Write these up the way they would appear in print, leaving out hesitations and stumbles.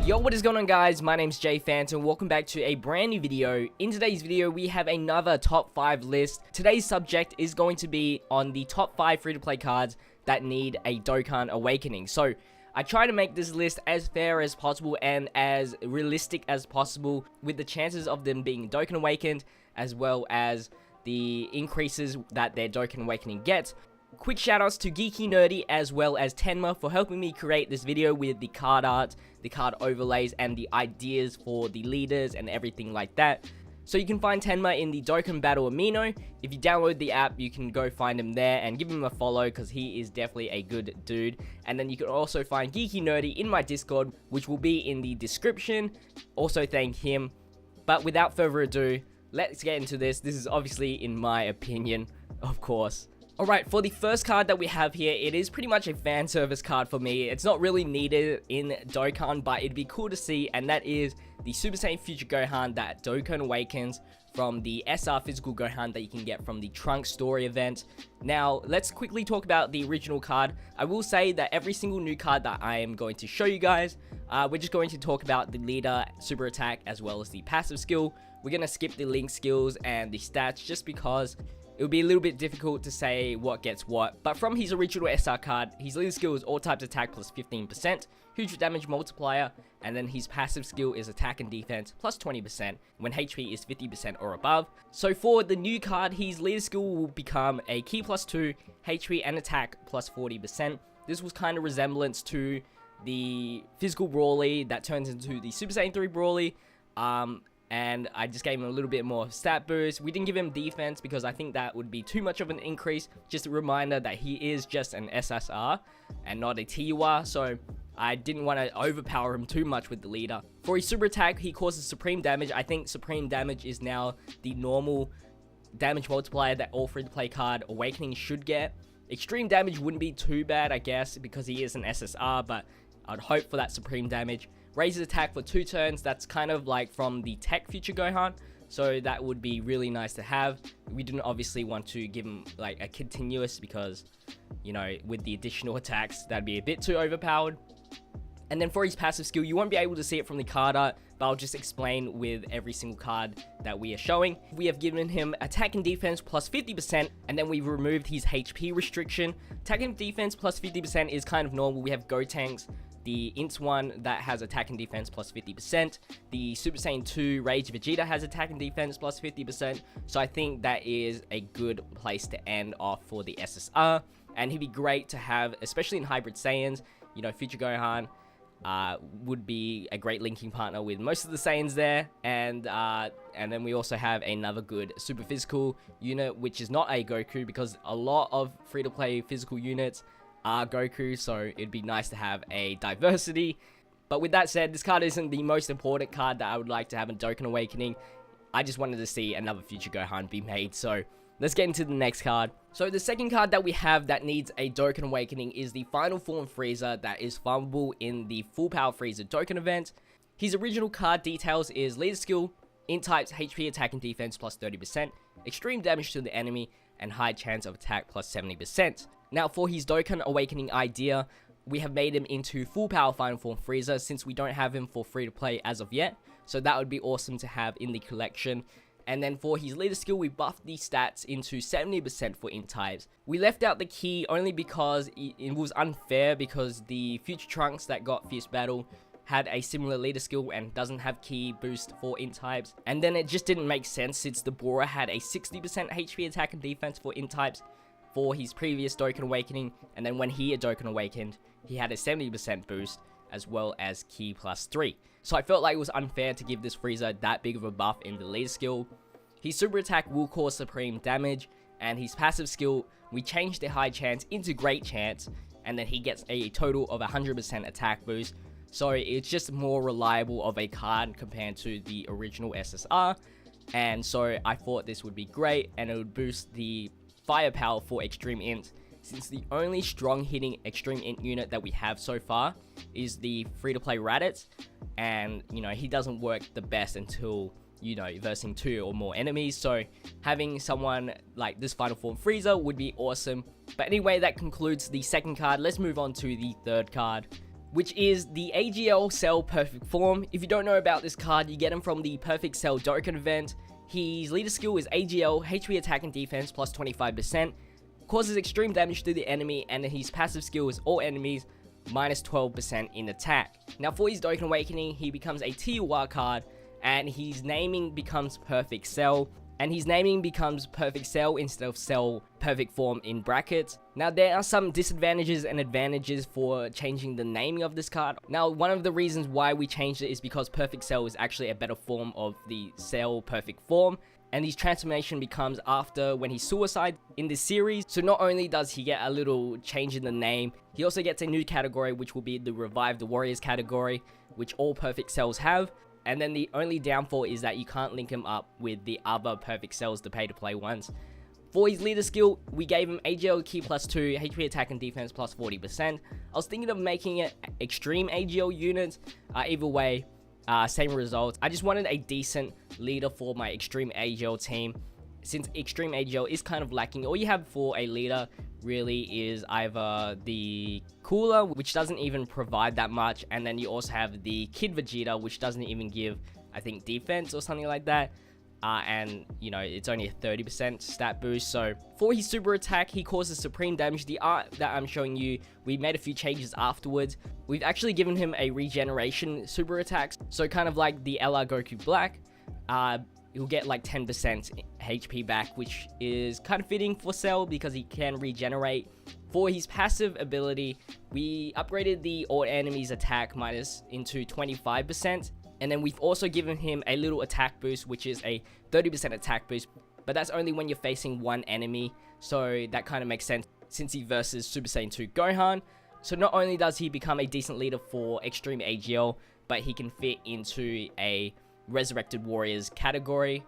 Yo, what is going on, guys? My name's JPhanta and welcome back to a brand new video. In today's video, we have another top 5 list. Today's subject is going to be on the top 5 free-to-play cards that need a Dokkan Awakening. So, I try to make this list as fair as possible and as realistic as possible with the chances of them being Dokkan Awakened, as well as the increases that their Dokkan Awakening gets. Quick shoutouts to Geeky Nerdy as well as Tenma for helping me create this video with the card art, the card overlays, and the ideas for the leaders and everything like that. So you can find Tenma in the Dokkan Battle Amino. If you download the app, you can go find him there and give him a follow because he is definitely a good dude. And then you can also find Geeky Nerdy in my Discord, which will be in the description. Also thank him. But without further ado, let's get into this. This is obviously in my opinion, of course. Alright, for the first card that we have here, it is pretty much a fan service card for me. It's not really needed in Dokkan, but it'd be cool to see, and that is the Super Saiyan Future Gohan that Dokkan Awakens from the SR Physical Gohan that you can get from the Trunks story event. Now, let's quickly talk about the original card. I will say that every single new card that I am going to show you guys, we're just going to talk about the leader, super attack, as well as the passive skill. We're going to skip the link skills and the stats just because it would be a little bit difficult to say what gets what. But from his original SR card, his leader skill is all types attack plus 15%, huge damage multiplier, and then his passive skill is attack and defense plus 20% when HP is 50% or above. So for the new card, his leader skill will become a key plus 2, HP and attack plus 40%. This was kind of resemblance to the physical Broly that turns into the Super Saiyan 3 Broly. And I just gave him a little bit more stat boost. We didn't give him defense because I think that would be too much of an increase. Just a reminder that he is just an SSR and not a TUR, so I didn't want to overpower him too much with the leader. For his super attack, he causes supreme damage. I think supreme damage is now the normal damage multiplier that all free-to-play card Awakening should get. Extreme damage wouldn't be too bad, I guess, because he is an SSR, but I'd hope for that supreme damage. Raises attack for 2 turns. That's kind of like from the Tech Future Gohan, so that would be really nice to have. We didn't obviously want to give him like a continuous because, you know, with the additional attacks, that'd be a bit too overpowered. And then for his passive skill, you won't be able to see it from the card art, but I'll just explain with every single card that we are showing. We have given him attack and defense plus 50%, and then we've removed his HP restriction. Attack and defense plus 50% is kind of normal. We have Gotenks, the Int one that has attack and defense plus 50%. The Super Saiyan 2 Rage Vegeta has attack and defense plus 50%. So I think that is a good place to end off for the SSR. And he'd be great to have, especially in Hybrid Saiyans. You know, Future Gohan would be a great linking partner with most of the Saiyans there. And then we also have another good super physical unit, which is not a Goku, because a lot of free-to-play physical units are Goku, so it'd be nice to have a diversity. But with that said, this card isn't the most important card that I would like to have in Dokkan Awakening. I just wanted to see another Future Gohan be made, so let's get into the next card. So the second card that we have that needs a Dokkan Awakening is the Final Form Frieza that is farmable in the Full Power Frieza Dokkan event. His original card details is leader skill, int types, HP, attack and defense plus 30%, extreme damage to the enemy, and high chance of attack plus 70%. Now for his Dokkan Awakening idea, we have made him into Full Power Final Form Frieza since we don't have him for free to play as of yet. So that would be awesome to have in the collection. And then for his leader skill, we buffed the stats into 70% for int types. We left out the key only because it was unfair, because the Future Trunks that got Fierce Battle had a similar leader skill and doesn't have key boost for int types. And then it just didn't make sense since the Bora had a 60% HP attack and defense for int types for his previous Dokkan Awakening, and then when he had Dokkan Awakened, he had a 70% boost as well as key plus 3. So I felt like it was unfair to give this Frieza that big of a buff in the leader skill. His super attack will cause supreme damage, and his passive skill, we changed the high chance into great chance, and then he gets a total of 100% attack boost. So it's just more reliable of a card compared to the original SSR, and so I thought this would be great, and it would boost the firepower for Extreme Int, since the only strong hitting Extreme Int unit that we have so far is the free-to-play Raditz, and you know, he doesn't work the best until, you know, versing 2 or more enemies. So having someone like this Final Form Frieza would be awesome. But anyway, that concludes the second card. Let's move on to the third card. which is the AGL Cell Perfect Form. If you don't know about this card, you get him from the Perfect Cell Dokkan event. His leader skill is AGL, HP attack and defense plus 25%, causes extreme damage to the enemy, and his passive skill is all enemies minus 12% in attack. Now for his Dokkan Awakening, he becomes a TUR card, and his naming becomes Perfect Cell. And his naming becomes Perfect Cell instead of Cell Perfect Form in brackets. Now there are some disadvantages and advantages for changing the naming of this card. Now one of the reasons why we changed it is because Perfect Cell is actually a better form of the Cell Perfect Form. And his transformation becomes after when he suicides in this series. So not only does he get a little change in the name, he also gets a new category, which will be the Revive the Warriors category, which all Perfect Cells have. And then the only downfall is that you can't link him up with the other Perfect Cells, the pay-to-play ones. For his leader skill, we gave him AGL Key plus 2, HP attack and defense plus 40%. I was thinking of making it extreme AGL units. Either way, same results. I just wanted a decent leader for my extreme AGL team. Since extreme AGL is kind of lacking, all you have for a leader really is either the Cooler, which doesn't even provide that much, and then you also have the Kid Vegeta, which doesn't even give, I think, defense or something like that. And you know, it's only a 30% stat boost. So for his super attack, he causes supreme damage. The art that I'm showing you, we made a few changes afterwards. We've actually given him a regeneration super attack, so kind of like the LR Goku Black. He'll get like 10% HP back, which is kind of fitting for Cell because he can regenerate. For his passive ability, we upgraded the all enemies attack minus into 25%. And then we've also given him a little attack boost, which is a 30% attack boost. But that's only when you're facing one enemy. So that kind of makes sense since he versus Super Saiyan 2 Gohan. So not only does he become a decent leader for Extreme AGL, but he can fit into a Resurrected Warriors category,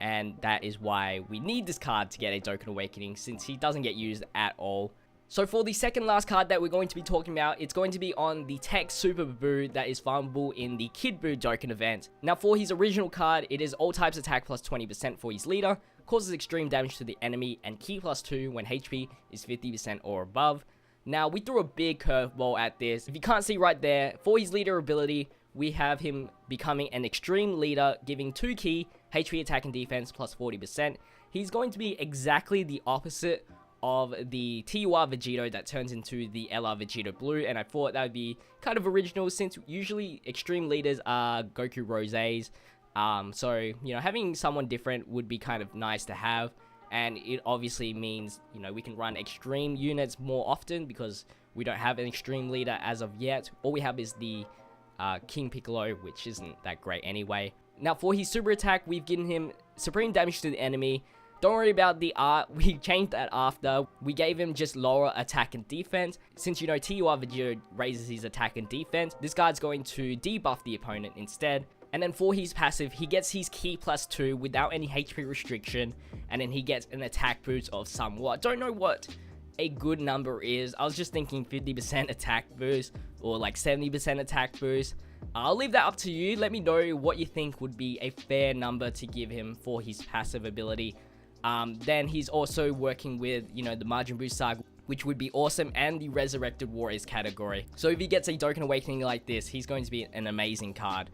and that is why we need this card to get a Dokkan Awakening, since he doesn't get used at all. So for the second last card that we're going to be talking about, it's going to be on the Tech Super Boo that is farmable in the Kid Boo Dokkan event. Now for his original card, it is all types attack plus 20% for his leader, causes extreme damage to the enemy, and Ki plus 2 when HP is 50% or above. Now we threw a big curveball at this. If you can't see right there, for his leader ability, we have him becoming an extreme leader, giving 2 Ki, HP attack and defense plus 40%. He's going to be exactly the opposite of the TUR Vegito that turns into the LR Vegito Blue, and I thought that would be kind of original since usually extreme leaders are Goku Rosés. So, you know, having someone different would be kind of nice to have, and it obviously means, you know, we can run extreme units more often because we don't have an extreme leader as of yet. All we have is the King Piccolo, which isn't that great anyway. Now for his super attack, we've given him supreme damage to the enemy. Don't worry about the art, we changed that after. We gave him just lower attack and defense. Since, you know, TUR Vegito raises his attack and defense, this guard's going to debuff the opponent instead. And then for his passive, he gets his Ki plus 2 without any HP restriction, and then he gets an attack boost of somewhat. Don't know what a good number is. I was just thinking 50% attack boost or like 70% attack boost. I'll leave that up to you. Let me know what you think would be a fair number to give him for his passive ability. Then he's also working with, you know, the Majin Buu Saga, which would be awesome, and the Resurrected Warriors category. So if he gets a Dokkan Awakening like this, he's going to be an amazing card.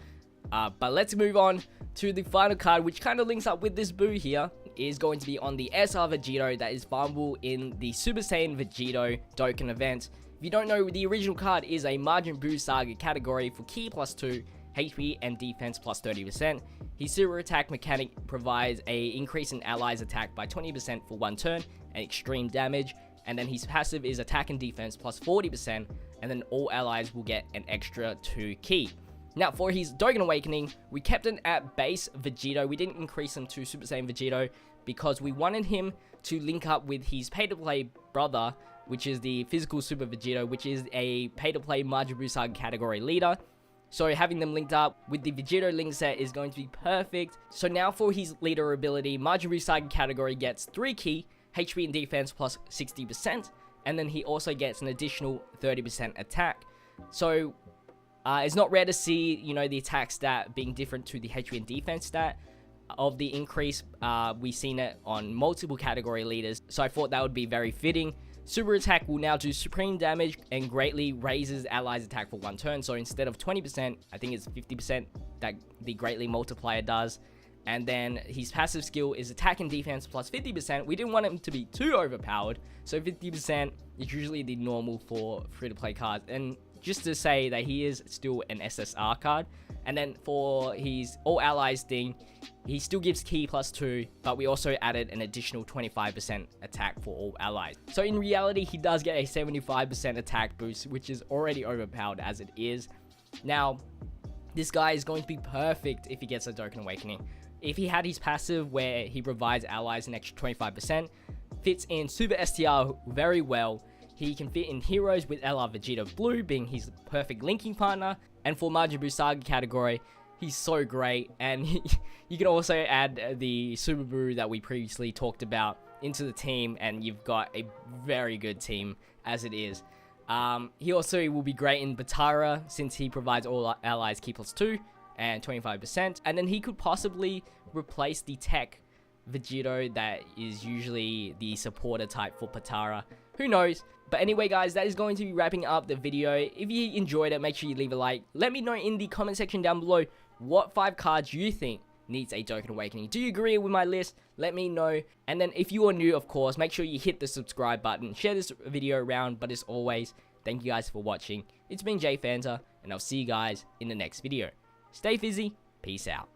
But let's move on to the final card, which kind of links up with this Buu here. Is going to be on the SR Vegito that is farmable in the Super Saiyan Vegito Dokkan event. If you don't know, the original card is a Majin Buu Saga category for Ki plus 2, HP and defense plus 30%. His super attack mechanic provides a increase in allies attack by 20% for 1 turn and extreme damage. And then his passive is attack and defense plus 40%, and then all allies will get an extra 2 Ki. Now for his Dokkan Awakening, we kept it at base Vegito. We didn't increase him to Super Saiyan Vegito because we wanted him to link up with his pay-to-play brother, which is the Physical Super Vegito, which is a pay-to-play Majin Buu Saga category leader. So having them linked up with the Vegito link set is going to be perfect. So now for his leader ability, Majin Buu Saga category gets 3 Ki, HP and defense plus 60%, and then he also gets an additional 30% attack. So it's not rare to see, you know, the attack stat being different to the HP and defense stat of the increase. We've seen it on multiple category leaders, so I thought that would be very fitting. Super attack will now do supreme damage and greatly raises allies attack for 1 turn. So instead of 20%, I think it's 50% that the greatly multiplier does. And then his passive skill is attack and defense plus 50%. We didn't want him to be too overpowered, so 50% is usually the normal for free-to-play cards. And just to say that he is still an SSR card. And then for his all allies thing, he still gives key +2, but we also added an additional 25% attack for all allies. So in reality, he does get a 75% attack boost, which is already overpowered as it is. Now, this guy is going to be perfect if he gets a Dokkan Awakening. If he had his passive where he provides allies an extra 25%, fits in Super STR very well. He can fit in heroes with LR Vegeta Blue being his perfect linking partner. And for Majin Buu Saga category, he's so great. And you can also add the Super Buu that we previously talked about into the team, and you've got a very good team as it is. He also will be great in Batara since he provides all allies key +2 and 25%. And then he could possibly replace the tech Vegito that is usually the supporter type for Patara. Who knows? But anyway, guys, that is going to be wrapping up the video. If you enjoyed it, make sure you leave a like. Let me know in the comment section down below what 5 cards you think needs a Dokkan Awakening. Do you agree with my list? Let me know. And then if you are new, of course, make sure you hit the subscribe button. Share this video around. But as always, thank you guys for watching. It's been JPhanta, and I'll see you guys in the next video. Stay fizzy. Peace out.